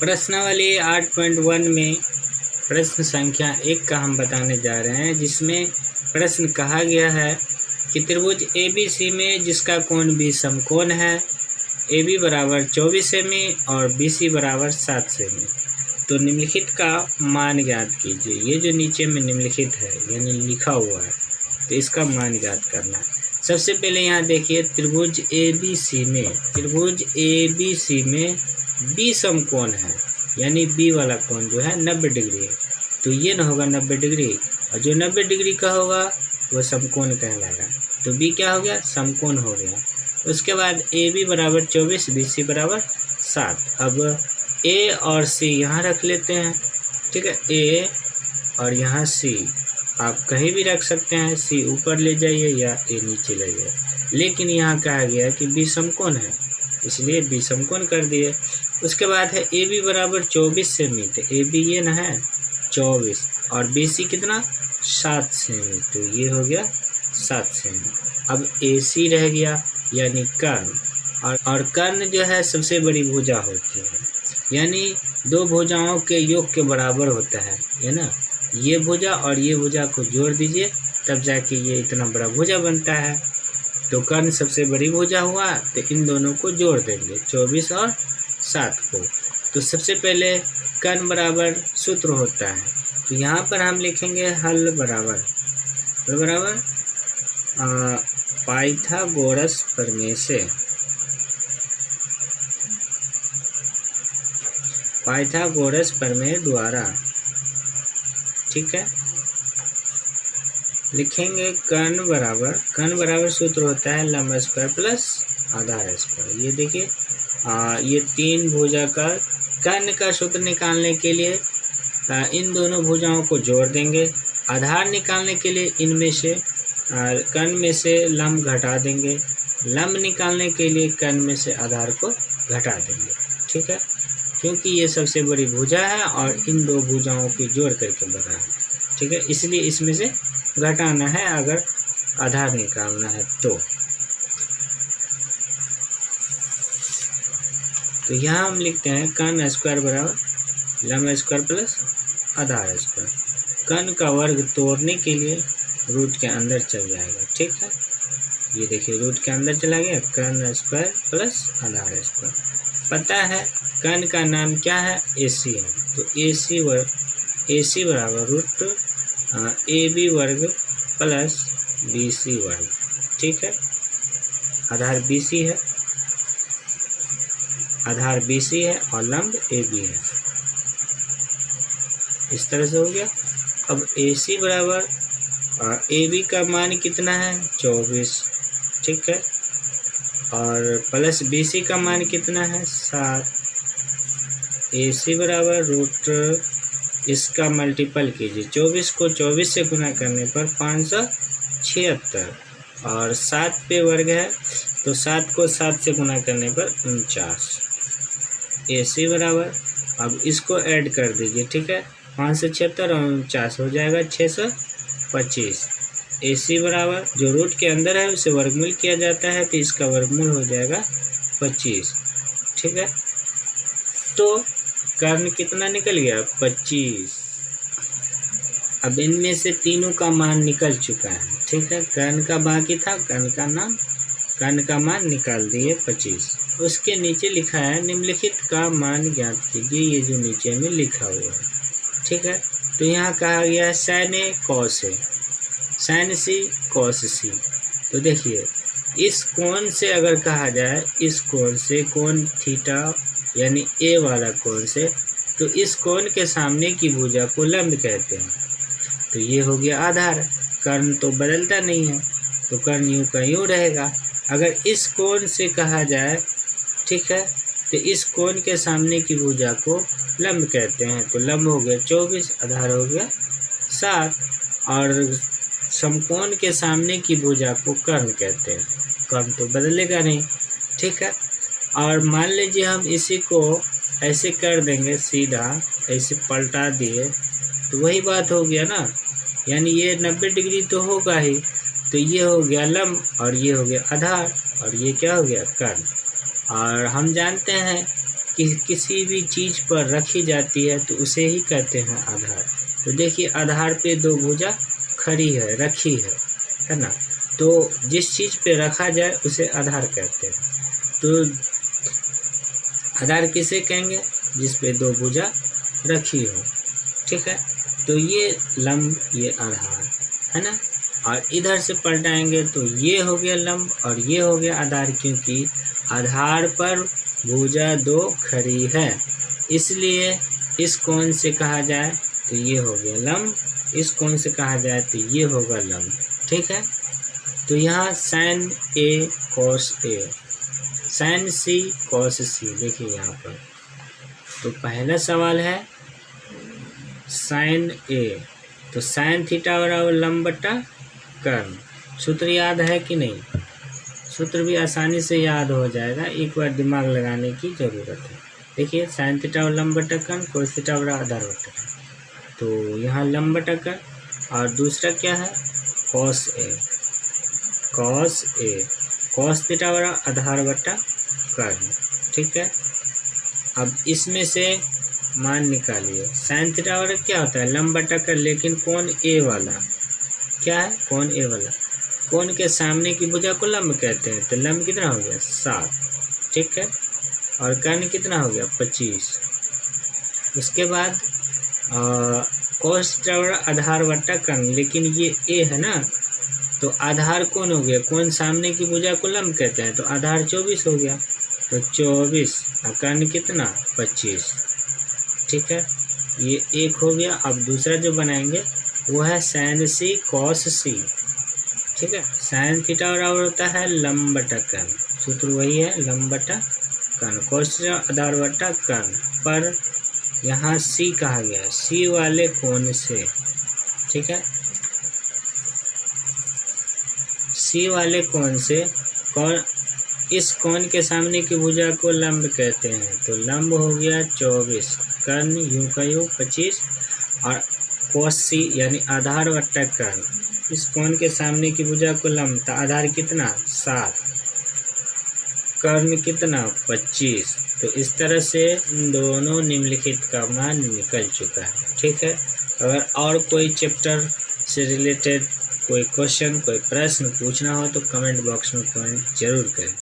प्रश्नावली 8.1 में प्रश्न संख्या 1 का हम बताने जा रहे हैं, जिसमें प्रश्न कहा गया है कि त्रिभुज ABC में जिसका कोण B समकोण है, AB बराबर 24 सेमी और BC बराबर 7 सेमी, तो निम्नलिखित का मान ज्ञात कीजिए। ये जो नीचे में निम्नलिखित है यानी लिखा हुआ है, तो इसका मान ज्ञात करना है। सबसे पहले यहाँ देखिए त्रिभुज ABC में B समकोण है, यानी B वाला कोण जो है 90 डिग्री है, तो ये न होगा 90 डिग्री, और जो 90 डिग्री का होगा वो समकोण कहलाएगा। तो B क्या हो गया? समकोण हो गया। उसके बाद AB बराबर 24, BC बराबर 7। अब A और C यहाँ रख लेते हैं, ठीक है। A और यहाँ C आप कहीं भी रख सकते हैं, C ऊपर ले जाइए या A नीचे ले जाइए, लेकिन यहाँ कहा गया कि B समकोण है, इसलिए B समकोण कर दिए। उसके बाद है AB बराबर 24 सेमी, तो AB ये न है 24 और BC कितना 7 सेमी, तो ये हो गया 7 सेमी। अब AC रह गया यानी कर्ण, और कर्ण जो है सबसे बड़ी भुजा होती है, यानी दो भुजाओं के योग के बराबर होता है ना। ये भुजा और ये भुजा को जोड़ दीजिए तब जाके ये इतना बड़ा भुजा बनता है। तो कर्ण सबसे बड़ी भुजा हुआ, तो इन दोनों को जोड़ देंगे 24 और 7 को। तो सबसे पहले कर्ण बराबर सूत्र होता है, तो यहाँ पर हम लिखेंगे हल बराबर पाइथागोरस प्रमेय से, पाइथागोरस प्रमेय द्वारा, ठीक है। लिखेंगे कर्ण बराबर सूत्र होता है लंब स्क्वायर प्लस आधार स्क्वायर। ये देखिए ये तीन भुजा का कर्ण का सूत्र निकालने के लिए इन दोनों भुजाओं को जोड़ देंगे। आधार निकालने के लिए इनमें से कर्ण में से लंब घटा देंगे। लंब निकालने के लिए कर्ण में से आधार को घटा देंगे, ठीक है, क्योंकि ये सबसे बड़ी भुजा है और इन दो भुजाओं की जोड़ करके बना है, ठीक है, इसलिए इसमें से घटाना है अगर आधार निकालना है तो यहाँ हम लिखते हैं कर्ण स्क्वायर बराबर लंब स्क्वायर प्लस आधार स्क्वायर। कर्ण का वर्ग तोड़ने के लिए रूट के अंदर चल जाएगा, ठीक है। ये देखिए रूट के अंदर चला गया, कर्ण स्क्वायर प्लस आधार स्क्वायर। पता है कर्ण का नाम क्या है? AC है, तो AC बराबर रूट AB वर्ग प्लस BC वर्ग, ठीक है। आधार BC है और लंब AB है, इस तरह से हो गया। अब AC बराबर AB का मान कितना है? 24, ठीक है, और प्लस BC का मान कितना है? 7। AC बराबर रूट इसका मल्टीपल कीजिए, 24 को 24 से गुना करने पर 576, और 7 पे वर्ग है तो 7 को 7 से गुना करने पर 49। AC बराबर, अब इसको ऐड कर दीजिए, ठीक है, 576 और 49 हो जाएगा 625। AC बराबर जो रूट के अंदर है उसे वर्गमूल किया जाता है, तो इसका वर्गमूल हो जाएगा 25, ठीक है। तो कर्ण कितना निकल गया? 25। अब इनमें से तीनों का मान निकल चुका है, ठीक है। कर्ण का बाकी था, कर्ण का मान निकाल दिए 25। उसके नीचे लिखा है निम्नलिखित का मान ज्ञात कीजिए, ये जो नीचे में लिखा हुआ है, ठीक है। तो यहाँ कहा गया है sin A cos A, sin C cos C। तो देखिए इस कोण से अगर कहा जाए, इस कोण से कोण थीटा यानी A वाला कोण से, तो इस कोण के सामने की भुजा को लंब कहते हैं। तो ये हो गया आधार। कर्ण तो बदलता नहीं है, तो कर्ण यूं का यूं रहेगा। अगर इस कोण से कहा जाए, ठीक है, तो इस कोण के सामने की भुजा को लंब कहते हैं, तो लंब हो गया 24, आधार हो गया 7, और समकोण के सामने की भुजा को कर्ण कहते हैं। कर्ण तो बदलेगा नहीं, ठीक है। और मान लीजिए हम इसी को ऐसे कर देंगे, सीधा ऐसे पलटा दिए, तो वही बात हो गया ना, यानी ये 90 डिग्री तो होगा ही, तो ये हो गया लंब और ये हो गया आधार, और ये क्या हो गया? कर्ण। और हम जानते हैं किसी भी चीज़ पर रखी जाती है तो उसे ही कहते हैं आधार। तो देखिए आधार पे दो भुजा खड़ी है, रखी है ना। तो जिस चीज़ पे रखा जाए उसे आधार कहते हैं। तो आधार किसे कहेंगे? जिस पे दो भुजा रखी हो, ठीक है। तो ये लंब, ये आधार है ना। और इधर से पलटाएंगे तो ये हो गया लंब और ये हो गया आधार, क्योंकि आधार पर भुजा दो खड़ी है, इसलिए इस कोण से कहा जाए तो ये हो गया लंब, इस कोण से कहा जाए तो ये होगा लंब, ठीक है। तो यहाँ sign A cos A, sign C cos सी, देखिए यहाँ पर। तो पहला सवाल है साइन ए, तो साइन थीटा बराबर लंब बटा कर्ण। सूत्र याद है कि नहीं? सूत्र भी आसानी से याद हो जाएगा, एक बार दिमाग लगाने की ज़रूरत है। देखिए साइन थीटा और लंब बटा कर्ण, कोस थीटा बराबर आधार बटा कर्ण। तो यहाँ लंब बटा कर्ण और दूसरा क्या है? Cos A, cos A, cos theta बराबर आधार बटा कर्ण, ठीक है। अब इसमें से मान निकालिए। साइन थीटा बराबर क्या होता है? लंब बटा कर्ण, लेकिन कोण ए वाला क्या है? कोण ए वाला। कोण के सामने की भुजा को लंब कहते हैं, तो लंब कितना हो गया? 7, ठीक है। और कर्ण कितना हो गया? 25। उसके बाद कॉस थीटा बराबर आधार बटा कर्ण, लेकिन ये ए है ना, तो आधार कौन हो गया? कौन सामने की भुजा को लंब कहते हैं, तो आधार 24 हो गया। तो 24 और कर्ण कितना? 25, ठीक है। ये एक हो गया। अब दूसरा जो बनाएंगे वो है साइन सी कॉस सी, ठीक है। साइन थीटा बराबर होता है लंब बटा कर्ण, सूत्र वही है लंब बटा कर्ण। कॉस थीटा आधार बटा कर्ण, पर यहाँ सी कहा गया, सी वाले कोण से, ठीक है। सी वाले कोण से, कौन इस कोण के सामने की भुजा को लंब कहते हैं, तो लंब हो गया 24, कर्ण यूं का यूं 25 और कॉस सी यानी आधार बटा कर्ण, इस कोण के सामने की भुजा को लंब, तो आधार कितना? 7, कर्ण कितना? 25। तो इस तरह से दोनों निम्नलिखित का मान निकल चुका है, ठीक है। अगर और कोई चैप्टर से रिलेटेड कोई क्वेश्चन, कोई प्रश्न पूछना हो तो कमेंट बॉक्स में कमेंट जरूर करें।